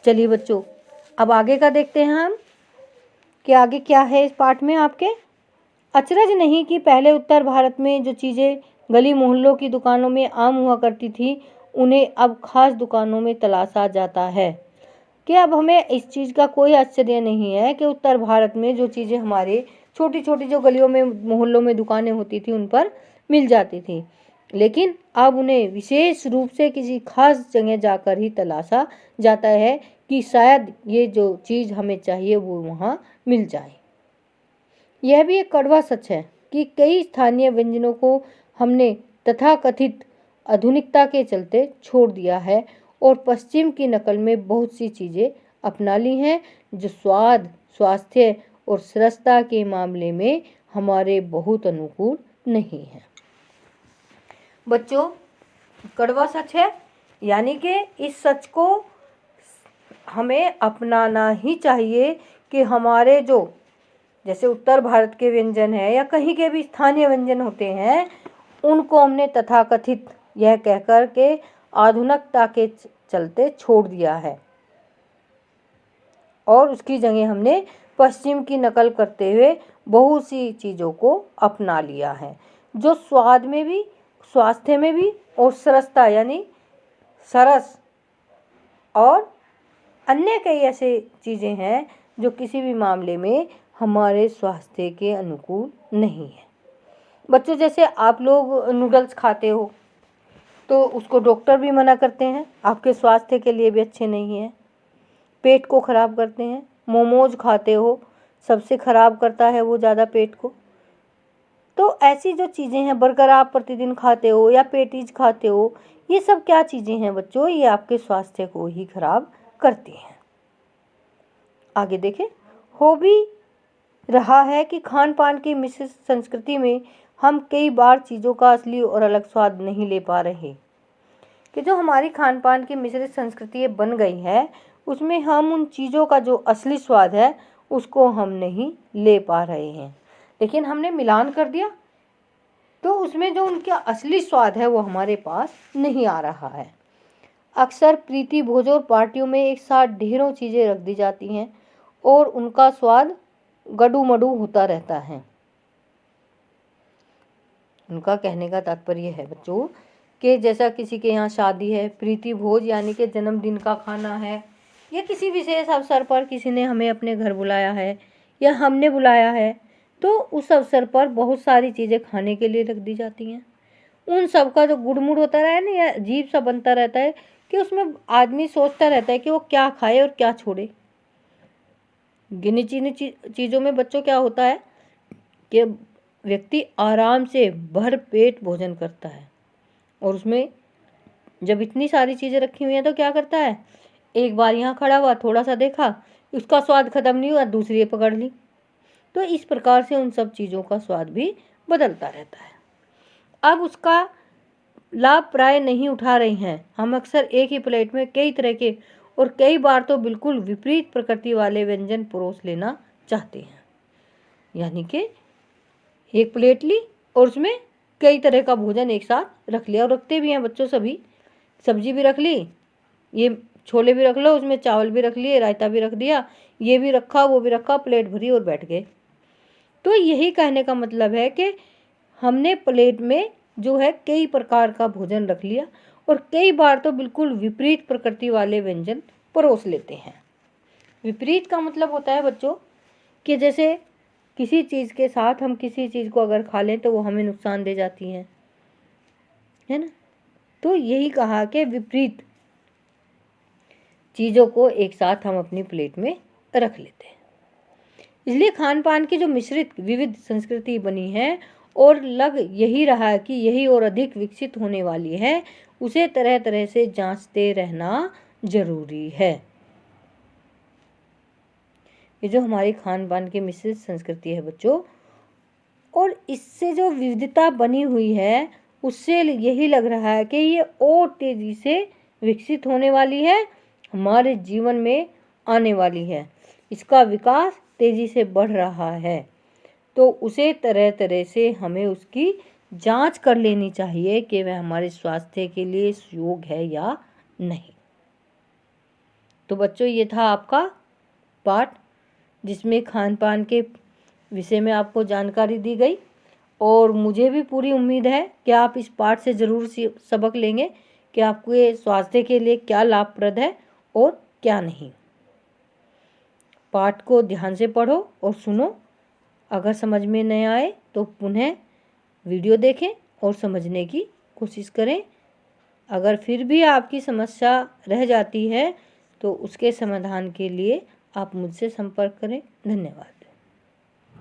चलिए बच्चों, अब आगे का देखते हैं हम कि आगे क्या है इस पाठ में आपके। अचरज नहीं कि पहले उत्तर भारत में जो चीज़ें गली मोहल्लों की दुकानों में आम हुआ करती थी, उन्हें अब खास दुकानों में तलाशा जाता है। कि अब हमें इस चीज़ का कोई आश्चर्य नहीं है कि उत्तर भारत में जो चीज़ें हमारे छोटी छोटी जो गलियों में मोहल्लों में दुकानें होती थी उन पर मिल जाती थी, लेकिन अब उन्हें विशेष रूप से किसी खास जगह जाकर ही तलाशा जाता है कि शायद ये जो चीज़ हमें चाहिए वो वहाँ मिल जाए। यह भी एक कड़वा सच है कि कई स्थानीय व्यंजनों को हमने तथाकथित आधुनिकता के चलते छोड़ दिया है और पश्चिम की नकल में बहुत सी चीज़ें अपना ली हैं जो स्वाद, स्वास्थ्य और सरसता के मामले में हमारे बहुत अनुकूल नहीं है। बच्चों, कड़वा सच है, यानी कि इस सच को हमें अपनाना ही चाहिए कि हमारे जो जैसे उत्तर भारत के व्यंजन है या कहीं के भी स्थानीय व्यंजन होते हैं, उनको हमने तथाकथित यह कहकर के आधुनिकता के चलते छोड़ दिया है और उसकी जगह हमने पश्चिम की नकल करते हुए बहुत सी चीज़ों को अपना लिया है जो स्वाद में भी, स्वास्थ्य में भी और सरसता यानी सरस और अन्य कई ऐसे चीज़ें हैं जो किसी भी मामले में हमारे स्वास्थ्य के अनुकूल नहीं है। बच्चों, जैसे आप लोग नूडल्स खाते हो तो उसको डॉक्टर भी मना करते हैं, आपके स्वास्थ्य के लिए भी अच्छे नहीं है, पेट को ख़राब करते हैं। मोमोज खाते हो, सबसे ख़राब करता है वो ज़्यादा पेट को। तो ऐसी जो चीज़ें हैं, बर्गर आप प्रतिदिन खाते हो या पेटीज खाते हो, ये सब क्या चीज़ें हैं बच्चों, ये आपके स्वास्थ्य को ही ख़राब करती हैं। आगे देखें, हो भी रहा है कि खान पान की मिश्रित संस्कृति में हम कई बार चीज़ों का असली और अलग स्वाद नहीं ले पा रहे। कि जो हमारी खान पान की मिश्रित संस्कृति बन गई है, उसमें हम उन चीज़ों का जो असली स्वाद है उसको हम नहीं ले पा रहे हैं। लेकिन हमने मिलान कर दिया तो उसमें जो उनका असली स्वाद है वो हमारे पास नहीं आ रहा है। अक्सर प्रीति भोज और पार्टियों में एक साथ ढेरों चीज़ें रख दी जाती हैं और उनका स्वाद गडू मडू होता रहता है। उनका कहने का तात्पर्य है बच्चों कि जैसा किसी के यहाँ शादी है, प्रीति भोज यानी कि जन्मदिन का खाना है, या किसी विशेष अवसर पर किसी ने हमें अपने घर बुलाया है या हमने बुलाया है, तो उस अवसर पर बहुत सारी चीज़ें खाने के लिए रख दी जाती हैं। उन सब का जो गुड़मुड़ होता रहा है ना, या अजीब सा बनता रहता है कि उसमें आदमी सोचता रहता है कि वो क्या खाए और क्या छोड़े। गिनी चुनी चीज़ों में बच्चों क्या होता है कि व्यक्ति आराम से भर पेट भोजन करता है और उसमें जब इतनी सारी चीज़ें रखी हुई हैं तो क्या करता है, एक बार यहाँ खड़ा हुआ, थोड़ा सा देखा, उसका स्वाद खत्म नहीं हुआ, दूसरी पकड़ ली। तो इस प्रकार से उन सब चीज़ों का स्वाद भी बदलता रहता है। अब उसका लाभ प्राय नहीं उठा रहे हैं। हम अक्सर एक ही प्लेट में कई तरह के और कई बार तो बिल्कुल विपरीत प्रकृति वाले व्यंजन परोस लेना चाहते हैं। यानी कि एक प्लेट ली और उसमें कई तरह का भोजन एक साथ रख लिया, और रखते भी हैं बच्चों सभी। सब्जी भी रख ली, ये छोले भी रख लो, उसमें चावल भी रख लिए, रायता भी रख दिया, ये भी रखा वो भी रखा, प्लेट भरी और बैठ गए। तो यही कहने का मतलब है कि हमने प्लेट में जो है कई प्रकार का भोजन रख लिया और कई बार तो बिल्कुल विपरीत प्रकृति वाले व्यंजन परोस लेते हैं। विपरीत का मतलब होता है बच्चों कि जैसे किसी चीज़ के साथ हम किसी चीज़ को अगर खा लें तो वो हमें नुकसान दे जाती है ना। तो यही कहा कि विपरीत चीज़ों को एक साथ हम अपनी प्लेट में रख लेते हैं। इसलिए खान पान की जो मिश्रित विविध संस्कृति बनी है और लग यही रहा है कि यही और अधिक विकसित होने वाली है, उसे तरह तरह से जांचते रहना जरूरी है। ये जो हमारी खान पान की मिश्रित संस्कृति है बच्चों, और इससे जो विविधता बनी हुई है उससे यही लग रहा है कि ये और तेज़ी से विकसित होने वाली है, हमारे जीवन में आने वाली है, इसका विकास तेज़ी से बढ़ रहा है। तो उसे तरह तरह से हमें उसकी जांच कर लेनी चाहिए कि वह हमारे स्वास्थ्य के लिए योग्य है या नहीं। तो बच्चों, ये था आपका पाठ जिसमें खान पान के विषय में आपको जानकारी दी गई। और मुझे भी पूरी उम्मीद है कि आप इस पाठ से ज़रूर सबक लेंगे कि आपको ये स्वास्थ्य के लिए क्या लाभप्रद है और क्या नहीं। पाठ को ध्यान से पढ़ो और सुनो। अगर समझ में नहीं आए तो पुनः वीडियो देखें और समझने की कोशिश करें। अगर फिर भी आपकी समस्या रह जाती है तो उसके समाधान के लिए आप मुझसे संपर्क करें। धन्यवाद।